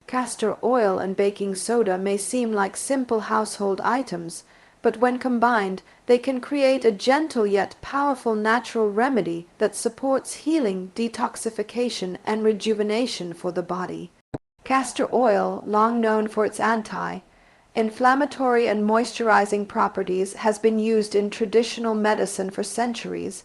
Castor oil and baking soda may seem like simple household items, but when combined, they can create a gentle yet powerful natural remedy that supports healing, detoxification, and rejuvenation for the body. Castor oil, long known for its anti-inflammatory and moisturizing properties, has been used in traditional medicine for centuries.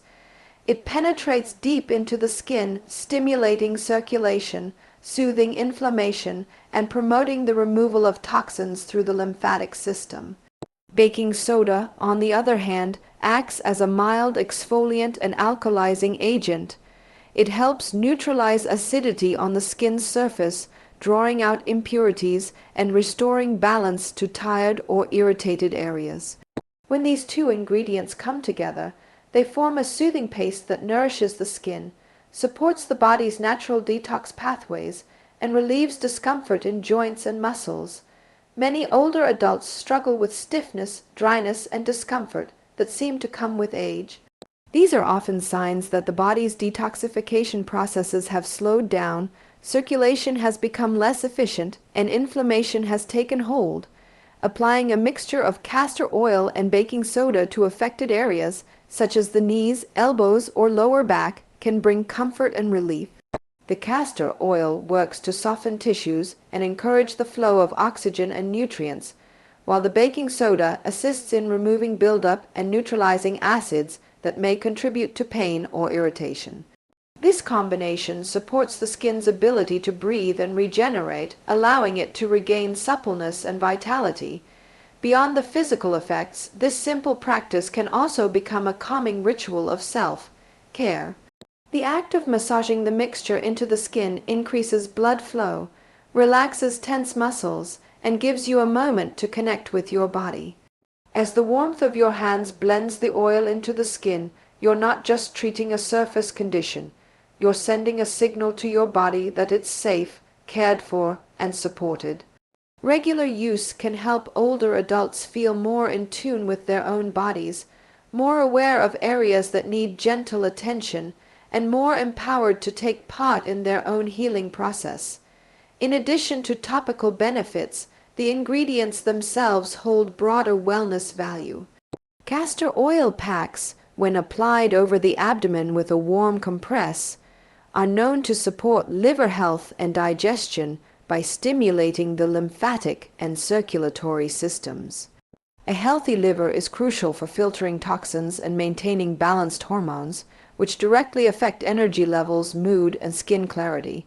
It penetrates deep into the skin, stimulating circulation, soothing inflammation, and promoting the removal of toxins through the lymphatic system. Baking soda, on the other hand, acts as a mild exfoliant and alkalizing agent. It helps neutralize acidity on the skin's surface, drawing out impurities and restoring balance to tired or irritated areas. When these two ingredients come together, they form a soothing paste that nourishes the skin, supports the body's natural detox pathways, and relieves discomfort in joints and muscles. Many older adults struggle with stiffness, dryness, and discomfort that seem to come with age. These are often signs that the body's detoxification processes have slowed down, circulation has become less efficient, and inflammation has taken hold. Applying a mixture of castor oil and baking soda to affected areas, such as the knees, elbows, or lower back, can bring comfort and relief. The castor oil works to soften tissues and encourage the flow of oxygen and nutrients, while the baking soda assists in removing buildup and neutralizing acids that may contribute to pain or irritation. This combination supports the skin's ability to breathe and regenerate, allowing it to regain suppleness and vitality. Beyond the physical effects, this simple practice can also become a calming ritual of self-care. The act of massaging the mixture into the skin increases blood flow, relaxes tense muscles, and gives you a moment to connect with your body. As the warmth of your hands blends the oil into the skin, you're not just treating a surface condition. You're sending a signal to your body that it's safe, cared for, and supported. Regular use can help older adults feel more in tune with their own bodies, more aware of areas that need gentle attention, and more empowered to take part in their own healing process. In addition to topical benefits, the ingredients themselves hold broader wellness value. Castor oil packs, when applied over the abdomen with a warm compress, are known to support liver health and digestion by stimulating the lymphatic and circulatory systems. A healthy liver is crucial for filtering toxins and maintaining balanced hormones, which directly affect energy levels, mood, and skin clarity.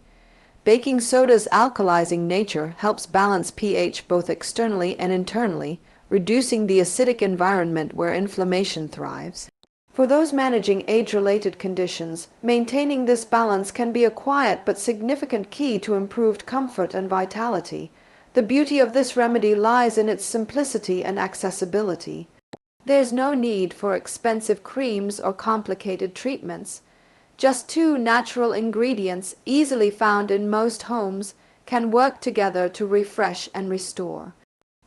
Baking soda's alkalizing nature helps balance pH both externally and internally, reducing the acidic environment where inflammation thrives. For those managing age-related conditions, maintaining this balance can be a quiet but significant key to improved comfort and vitality. The beauty of this remedy lies in its simplicity and accessibility. There's no need for expensive creams or complicated treatments. Just two natural ingredients, easily found in most homes, can work together to refresh and restore.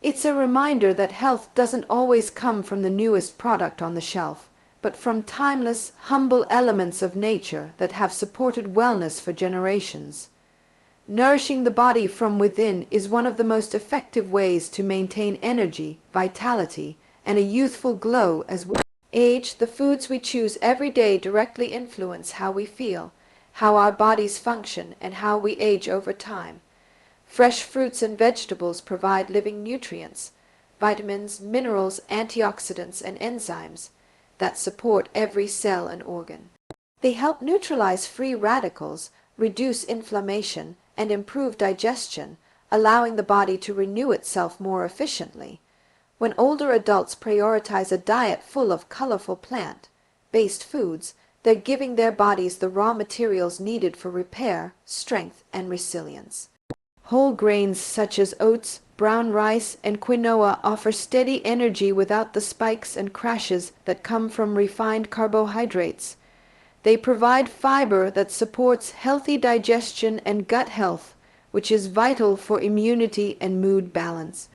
It's a reminder that health doesn't always come from the newest product on the shelf, but from timeless, humble elements of nature that have supported wellness for generations. Nourishing the body from within is one of the most effective ways to maintain energy, vitality, and a youthful glow as we age. The foods we choose every day directly influence how we feel, how our bodies function, and how we age over time. Fresh fruits and vegetables provide living nutrients, vitamins, minerals, antioxidants, and enzymes that support every cell and organ. They help neutralize free radicals, reduce inflammation, and improve digestion, allowing the body to renew itself more efficiently. When older adults prioritize a diet full of colorful plant-based foods, they're giving their bodies the raw materials needed for repair, strength, and resilience. Whole grains such as oats, brown rice, and quinoa offer steady energy without the spikes and crashes that come from refined carbohydrates. They provide fiber that supports healthy digestion and gut health, which is vital for immunity and mood balance.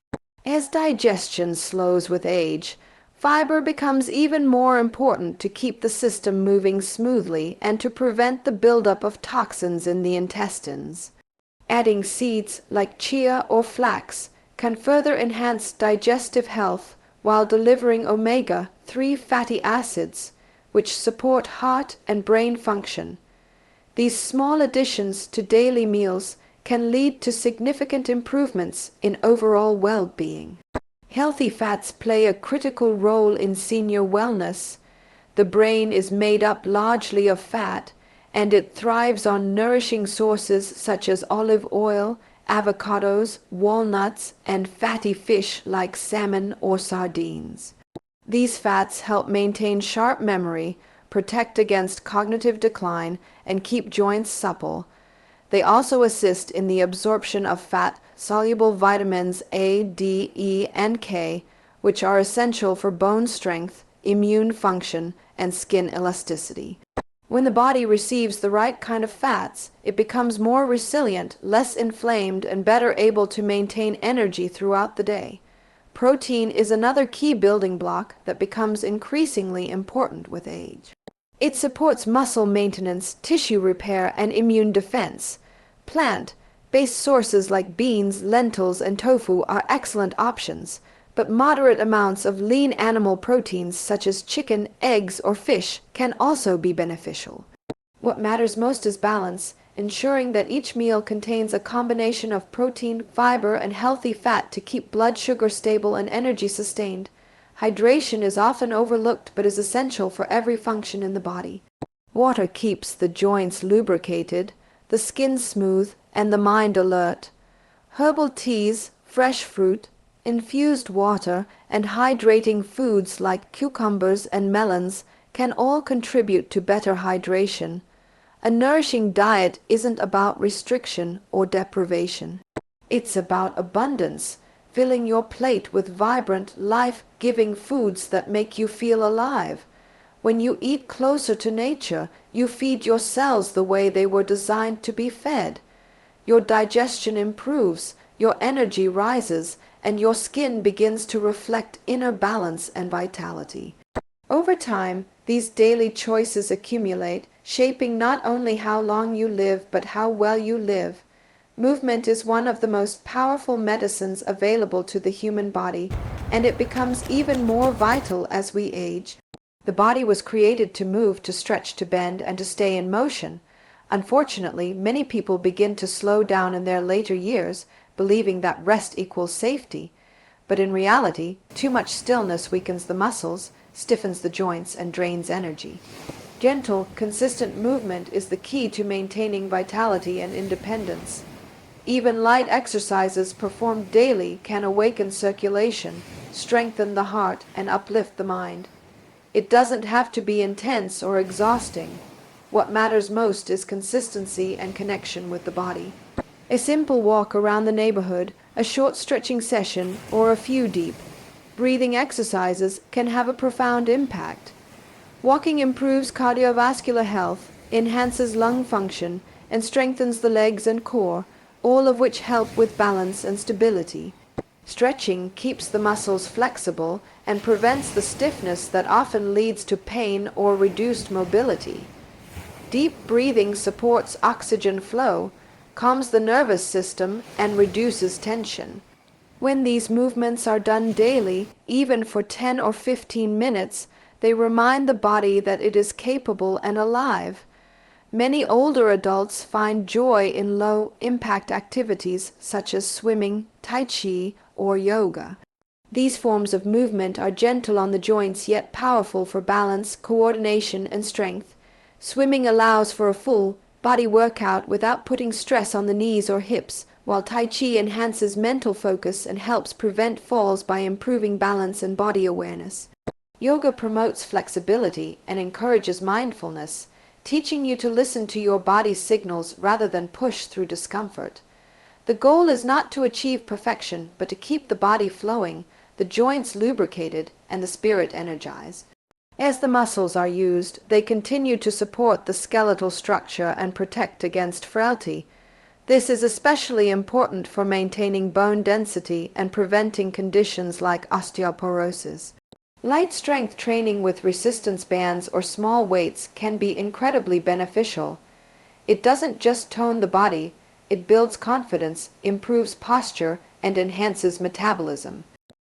As digestion slows with age, fiber becomes even more important to keep the system moving smoothly and to prevent the buildup of toxins in the intestines. Adding seeds like chia or flax can further enhance digestive health while delivering omega-3 fatty acids, which support heart and brain function. These small additions to daily meals can lead to significant improvements in overall well-being. Healthy fats play a critical role in senior wellness. The brain is made up largely of fat, and it thrives on nourishing sources such as olive oil, avocados, walnuts, and fatty fish like salmon or sardines. These fats help maintain sharp memory, protect against cognitive decline, and keep joints supple. They also assist in the absorption of fat-soluble vitamins A, D, E, and K, which are essential for bone strength, immune function, and skin elasticity. When the body receives the right kind of fats, it becomes more resilient, less inflamed, and better able to maintain energy throughout the day. Protein is another key building block that becomes increasingly important with age. It supports muscle maintenance, tissue repair, and immune defense. Plant-based sources like beans, lentils, and tofu are excellent options, but moderate amounts of lean animal proteins such as chicken, eggs, or fish can also be beneficial. What matters most is balance, ensuring that each meal contains a combination of protein, fiber, and healthy fat to keep blood sugar stable and energy sustained. Hydration is often overlooked but is essential for every function in the body. Water keeps the joints lubricated, the skin smooth, and the mind alert. Herbal teas, fresh fruit, infused water, and hydrating foods like cucumbers and melons can all contribute to better hydration. A nourishing diet isn't about restriction or deprivation. It's about abundance, filling your plate with vibrant, life-giving foods that make you feel alive. When you eat closer to nature, you feed your cells the way they were designed to be fed. Your digestion improves, your energy rises, and your skin begins to reflect inner balance and vitality. Over time, these daily choices accumulate, shaping not only how long you live but how well you live. Movement is one of the most powerful medicines available to the human body, and it becomes even more vital as we age. The body was created to move, to stretch, to bend, and to stay in motion. Unfortunately, many people begin to slow down in their later years, believing that rest equals safety. But in reality, too much stillness weakens the muscles, stiffens the joints, and drains energy. Gentle, consistent movement is the key to maintaining vitality and independence. Even light exercises performed daily can awaken circulation, strengthen the heart, and uplift the mind. It doesn't have to be intense or exhausting. What matters most is consistency and connection with the body. A simple walk around the neighborhood, a short stretching session, or a few deep breathing exercises can have a profound impact. Walking improves cardiovascular health, enhances lung function, and strengthens the legs and core, all of which help with balance and stability. Stretching keeps the muscles flexible and prevents the stiffness that often leads to pain or reduced mobility. Deep breathing supports oxygen flow, calms the nervous system, and reduces tension. When these movements are done daily, even for 10 or 15 minutes, they remind the body that it is capable and alive. Many older adults find joy in low-impact activities such as swimming, tai chi, or yoga. These forms of movement are gentle on the joints yet powerful for balance, coordination, and strength. Swimming allows for a full body workout without putting stress on the knees or hips, while Tai Chi enhances mental focus and helps prevent falls by improving balance and body awareness. Yoga promotes flexibility and encourages mindfulness, teaching you to listen to your body's signals rather than push through discomfort. The goal is not to achieve perfection, but to keep the body flowing, the joints lubricated, and the spirit energized. As the muscles are used, they continue to support the skeletal structure and protect against frailty. This is especially important for maintaining bone density and preventing conditions like osteoporosis. Light strength training with resistance bands or small weights can be incredibly beneficial. It doesn't just tone the body, It builds confidence, improves posture, and enhances metabolism.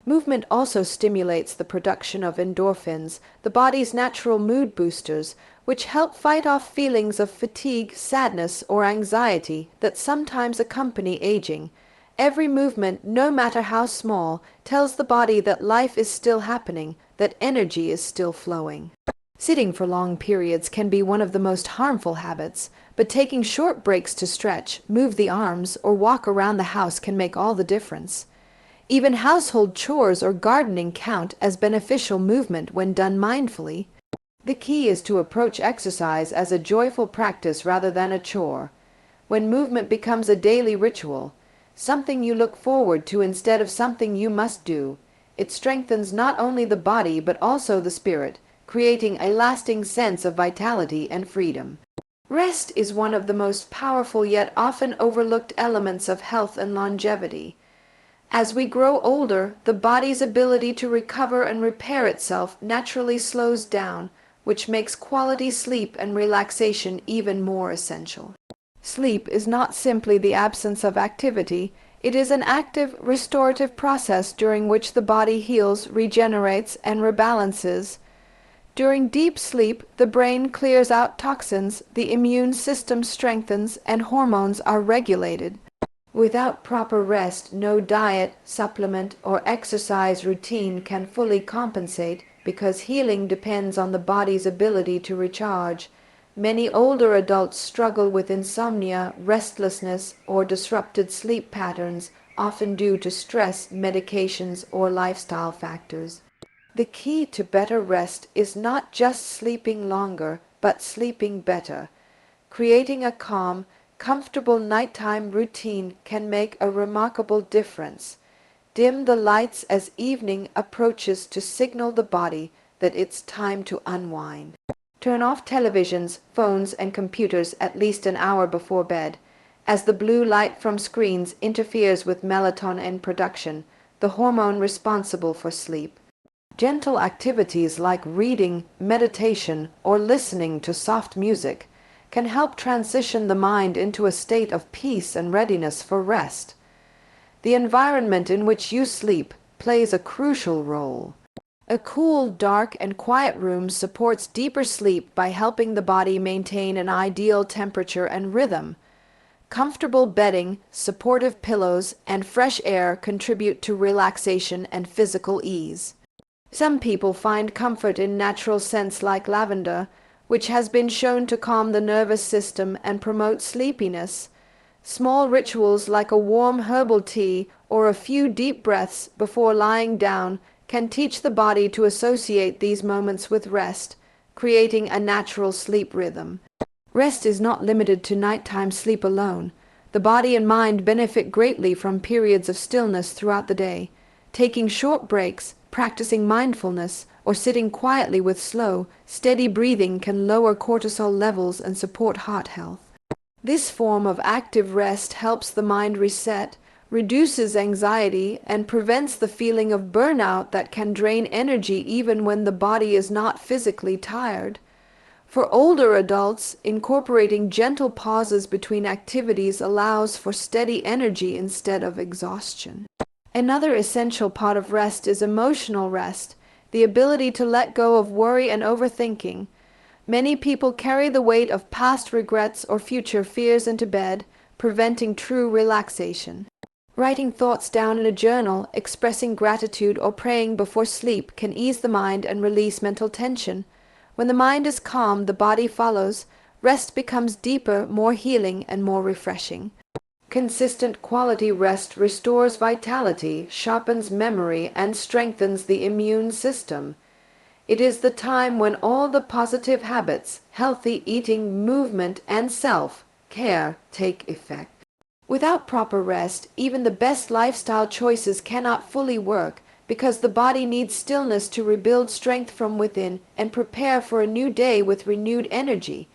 Movement also stimulates the production of endorphins, the body's natural mood boosters, which help fight off feelings of fatigue, sadness, or anxiety that sometimes accompany aging. Every movement, no matter how small, tells the body that life is still happening, that energy is still flowing. Sitting for long periods can be one of the most harmful habits, but taking short breaks to stretch, move the arms, or walk around the house can make all the difference. Even household chores or gardening count as beneficial movement when done mindfully. The key is to approach exercise as a joyful practice rather than a chore. When movement becomes a daily ritual, something you look forward to instead of something you must do, it strengthens not only the body but also the spirit, creating a lasting sense of vitality and freedom. Rest is one of the most powerful yet often overlooked elements of health and longevity. As we grow older, the body's ability to recover and repair itself naturally slows down, which makes quality sleep and relaxation even more essential. Sleep is not simply the absence of activity, it is an active, restorative process during which the body heals, regenerates, and rebalances. During deep sleep, the brain clears out toxins, the immune system strengthens, and hormones are regulated. Without proper rest, no diet, supplement, or exercise routine can fully compensate because healing depends on the body's ability to recharge. Many older adults struggle with insomnia, restlessness, or disrupted sleep patterns, often due to stress, medications, or lifestyle factors. The key to better rest is not just sleeping longer, but sleeping better. Creating a calm, comfortable nighttime routine can make a remarkable difference. Dim the lights as evening approaches to signal the body that it's time to unwind. Turn off televisions, phones, and computers at least an hour before bed. As the blue light from screens interferes with melatonin production, the hormone responsible for sleep. Gentle activities like reading, meditation, or listening to soft music can help transition the mind into a state of peace and readiness for rest. The environment in which you sleep plays a crucial role. A cool, dark, and quiet room supports deeper sleep by helping the body maintain an ideal temperature and rhythm. Comfortable bedding, supportive pillows, and fresh air contribute to relaxation and physical ease. Some people find comfort in natural scents like lavender, which has been shown to calm the nervous system and promote sleepiness. Small rituals like a warm herbal tea or a few deep breaths before lying down can teach the body to associate these moments with rest, creating a natural sleep rhythm. Rest is not limited to nighttime sleep alone. The body and mind benefit greatly from periods of stillness throughout the day. Taking short breaks, practicing mindfulness, or sitting quietly with slow, steady breathing can lower cortisol levels and support heart health. This form of active rest helps the mind reset, reduces anxiety, and prevents the feeling of burnout that can drain energy even when the body is not physically tired. For older adults, incorporating gentle pauses between activities allows for steady energy instead of exhaustion. Another essential part of rest is emotional rest, the ability to let go of worry and overthinking. Many people carry the weight of past regrets or future fears into bed, preventing true relaxation. Writing thoughts down in a journal, expressing gratitude, or praying before sleep can ease the mind and release mental tension. When the mind is calm, the body follows. Rest becomes deeper, more healing, and more refreshing. Consistent quality rest restores vitality, sharpens memory, and strengthens the immune system. It is the time when all the positive habits, healthy eating, movement, and self-care take effect. Without proper rest, even the best lifestyle choices cannot fully work because the body needs stillness to rebuild strength from within and prepare for a new day with renewed energy.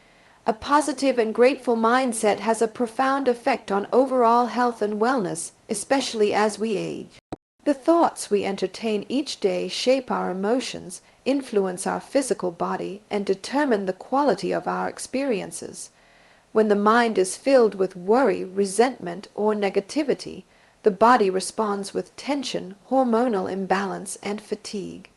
A positive and grateful mindset has a profound effect on overall health and wellness, especially as we age. The thoughts we entertain each day shape our emotions, influence our physical body, and determine the quality of our experiences. When the mind is filled with worry, resentment, or negativity, the body responds with tension, hormonal imbalance, and fatigue.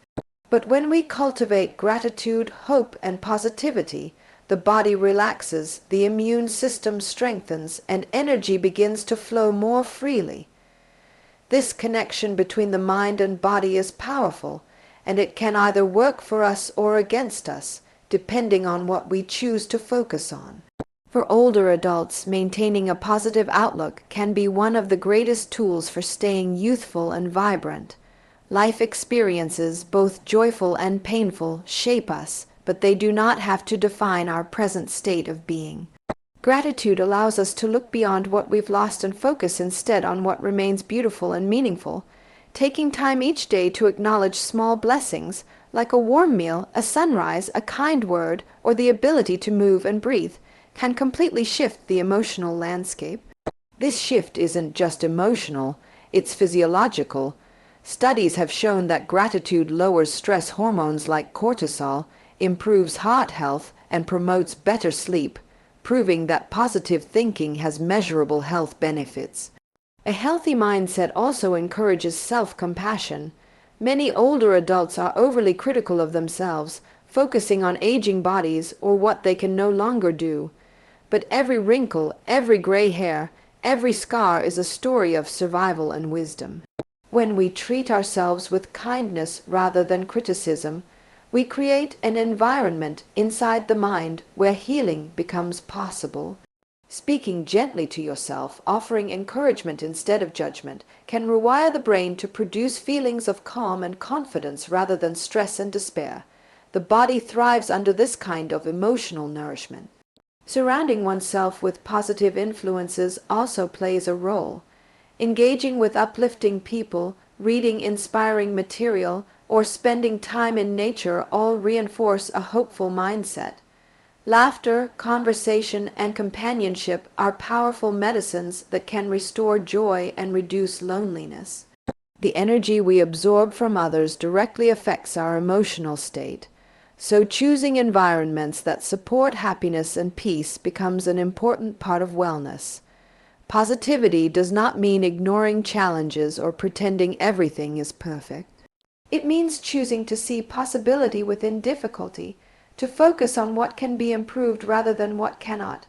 But when we cultivate gratitude, hope, and positivity, the body relaxes, the immune system strengthens, and energy begins to flow more freely. This connection between the mind and body is powerful, and it can either work for us or against us, depending on what we choose to focus on. For older adults, maintaining a positive outlook can be one of the greatest tools for staying youthful and vibrant. Life experiences, both joyful and painful, shape us, but they do not have to define our present state of being. Gratitude allows us to look beyond what we've lost and focus instead on what remains beautiful and meaningful. Taking time each day to acknowledge small blessings, like a warm meal, a sunrise, a kind word, or the ability to move and breathe, can completely shift the emotional landscape. This shift isn't just emotional, it's physiological. Studies have shown that gratitude lowers stress hormones like cortisol, improves heart health, and promotes better sleep, proving that positive thinking has measurable health benefits. A healthy mindset also encourages self-compassion. Many older adults are overly critical of themselves, focusing on aging bodies or what they can no longer do. But every wrinkle, every gray hair, every scar is a story of survival and wisdom. When we treat ourselves with kindness rather than criticism, we create an environment inside the mind where healing becomes possible. Speaking gently to yourself, offering encouragement instead of judgment, can rewire the brain to produce feelings of calm and confidence rather than stress and despair. The body thrives under this kind of emotional nourishment. Surrounding oneself with positive influences also plays a role. Engaging with uplifting people, reading inspiring material, or spending time in nature all reinforce a hopeful mindset. Laughter, conversation, and companionship are powerful medicines that can restore joy and reduce loneliness. The energy we absorb from others directly affects our emotional state, so choosing environments that support happiness and peace becomes an important part of wellness. Positivity does not mean ignoring challenges or pretending everything is perfect. It means choosing to see possibility within difficulty, to focus on what can be improved rather than what cannot.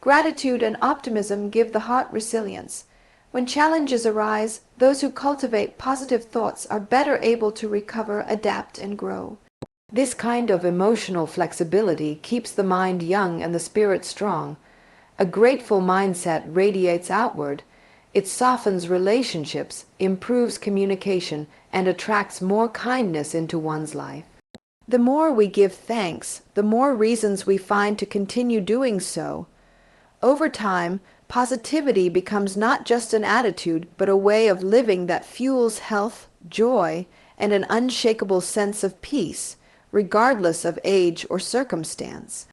Gratitude and optimism give the heart resilience. When challenges arise, those who cultivate positive thoughts are better able to recover, adapt, and grow. This kind of emotional flexibility keeps the mind young and the spirit strong. A grateful mindset radiates outward. It softens relationships, improves communication, and attracts more kindness into one's life. The more we give thanks, the more reasons we find to continue doing so. Over time, positivity becomes not just an attitude, but a way of living that fuels health, joy, and an unshakable sense of peace, regardless of age or circumstance.